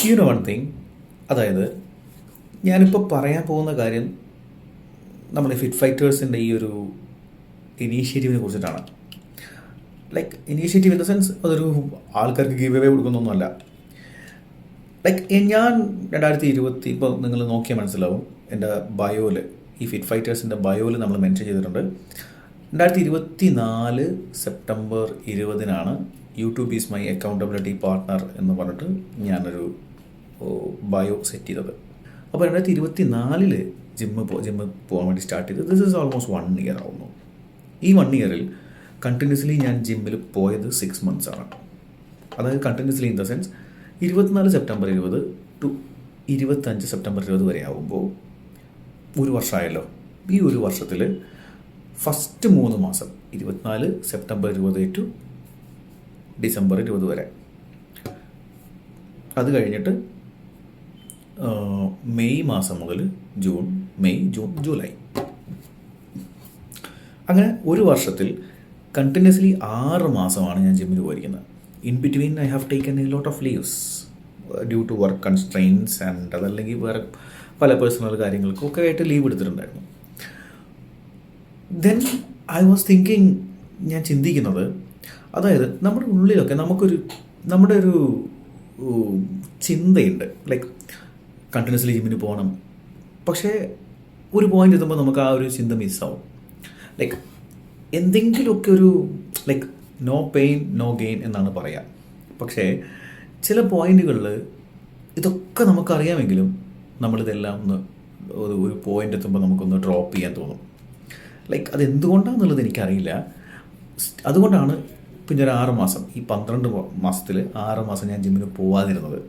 You know one thing, അതായത് ഞാനിപ്പോൾ പറയാൻ പോകുന്ന കാര്യം നമ്മുടെ ഫിറ്റ് ഫൈറ്റേഴ്സിൻ്റെ ഈ ഒരു ഇനീഷ്യേറ്റീവിനെ കുറിച്ചിട്ടാണ്. Like initiative in the sense അതൊരു ആൾക്കാർക്ക് ഗീവ് അവേ കൊടുക്കുന്നൊന്നുമല്ല. ലൈക്ക് ഞാൻ 2020 ഇപ്പോൾ നിങ്ങൾ നോക്കിയാൽ മനസ്സിലാവും, എൻ്റെ ബയോയിൽ ഈ ഫിറ്റ് ഫൈറ്റേഴ്സിൻ്റെ ബയോയിൽ നമ്മൾ മെൻഷൻ ചെയ്തിട്ടുണ്ട് 2024 September 20 YouTube is my accountability partner എന്ന് പറഞ്ഞിട്ട് ഞാനൊരു ബയോ സെറ്റ് ചെയ്തത്. അപ്പോൾ 2024 ജിമ്മ് പോകാൻ വേണ്ടി സ്റ്റാർട്ട് ചെയ്തത്. ദിസ് ഈസ് ഓൾമോസ്റ്റ് 1 ഇയർ ആവുന്നു. ഈ 1 ഇയറിൽ കണ്ടിന്യൂസ്ലി ഞാൻ ജിമ്മിൽ പോയത് 6 months ആണ്. അതായത് continuously in the sense 24 September 20 to 25 September 20 വരെ ആകുമ്പോൾ 1 വർഷമായല്ലോ. ഈ 1 വർഷത്തിൽ ഫസ്റ്റ് 3 മാസം 24 സെപ്റ്റംബർ 20 ടു ഡിസംബർ 20 വരെ, അത് കഴിഞ്ഞിട്ട് മെയ് മാസം മുതൽ മെയ് ജൂൺ ജൂലൈ, അങ്ങനെ 1 വർഷത്തിൽ കണ്ടിന്യൂസ്ലി 6 മാസമാണ് ഞാൻ ജിമ്മിൽ പോയിരിക്കുന്നത്. In between I have taken a lot of leaves due to work constraints and അതല്ലെങ്കിൽ വേറെ പല പേഴ്സണൽ കാര്യങ്ങൾക്കൊക്കെ ആയിട്ട് ലീവ് എടുത്തിട്ടുണ്ടായിരുന്നു. ദെൻ ഐ വാസ് തിങ്കിങ്, ഞാൻ ചിന്തിക്കുന്നത്, അതായത് നമ്മുടെ ഉള്ളിലൊക്കെ നമ്മുടെ ഒരു ചിന്തയുണ്ട്, ലൈക്ക് കണ്ടിന്യൂസ്ലി ജിമ്മിന് പോകണം. പക്ഷേ ഒരു പോയിന്റ് എത്തുമ്പോൾ നമുക്ക് ആ ഒരു ചിന്ത മിസ്സാവും. ലൈക്ക് എന്തെങ്കിലുമൊക്കെ ഒരു like no pain no gain എന്നാണ് പറയുക. പക്ഷേ ചില പോയിന്റുകളിൽ ഇതൊക്കെ നമുക്കറിയാമെങ്കിലും നമ്മളിതെല്ലാം ഒരു പോയിന്റ് എത്തുമ്പോൾ നമുക്കൊന്ന് ഡ്രോപ്പ് ചെയ്യാൻ തോന്നും. ലൈക്ക് അതെന്തുകൊണ്ടാണെന്നുള്ളത് എനിക്കറിയില്ല. അതുകൊണ്ടാണ് പിന്നെ ഒരു 6 മാസം, ഈ 12 മാസത്തിൽ 6 മാസം ഞാൻ ജിമ്മിന് പോവാതിരുന്നത്.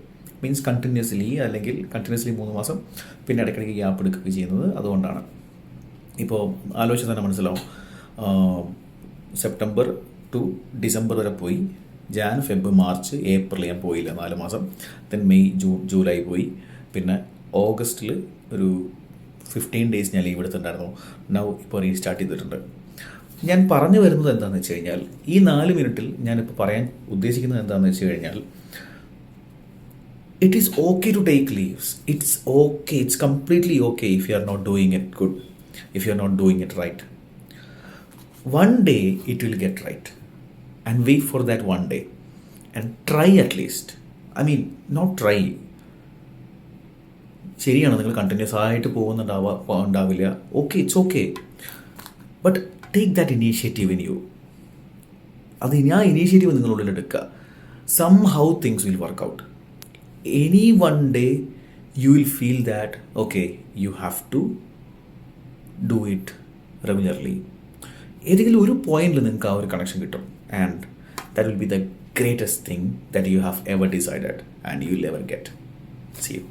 മീൻസ് കണ്ടിന്യൂസ്ലി, അല്ലെങ്കിൽ കണ്ടിന്യൂസ്ലി 3 മാസം, പിന്നെ ഇടയ്ക്കിടയ്ക്ക് ഗ്യാപ്പ് എടുക്കുകയൊക്കെ ചെയ്യുന്നത് അതുകൊണ്ടാണ്. ഇപ്പോൾ ആലോചിച്ച് തന്നെ മനസ്സിലാവും, സെപ്റ്റംബർ ടു ഡിസംബർ വരെ പോയി, ജാൻ ഫെബ് മാർച്ച് ഏപ്രിൽ ഞാൻ പോയില്ല 4 മാസം. ദെൻ മെയ് ജൂൺ ജൂലൈ പോയി, പിന്നെ ഓഗസ്റ്റിൽ ഒരു 15 days ഞാൻ ലീവ് എടുത്തിട്ടുണ്ടായിരുന്നു. നൗ ഇപ്പോൾ റീസ്റ്റാർട്ട് ചെയ്തിട്ടുണ്ട്. ഞാൻ പറഞ്ഞു വരുന്നത് എന്താണെന്ന് വെച്ച് കഴിഞ്ഞാൽ, ഈ 4 മിനിറ്റിൽ ഞാനിപ്പോൾ പറയാൻ ഉദ്ദേശിക്കുന്നത് എന്താണെന്ന് വെച്ച് കഴിഞ്ഞാൽ, it is okay to take leaves. It's okay. It's completely okay if you are not doing it good, if you are not doing it right. One day it will get right, and wait for that one day and try at least. I mean, not try. ശരിയാണ്, നിങ്ങൾ continuous ആയിട്ട് ഉണ്ടാവില്ല. Okay, it's okay, but take that initiative in you. അത് ആ initiative നിങ്ങളുള്ളിൽ എടുക്കുക. Somehow things will work out. Any one day you will feel that okay, you have to do it regularly. ഏതെങ്കിലും ഒരു പോയിന്റിൽ നിങ്ങൾക്ക് ആ ഒരു കണക്ഷൻ കിട്ടും, and that will be the greatest thing that you have ever decided and you will ever get. See you.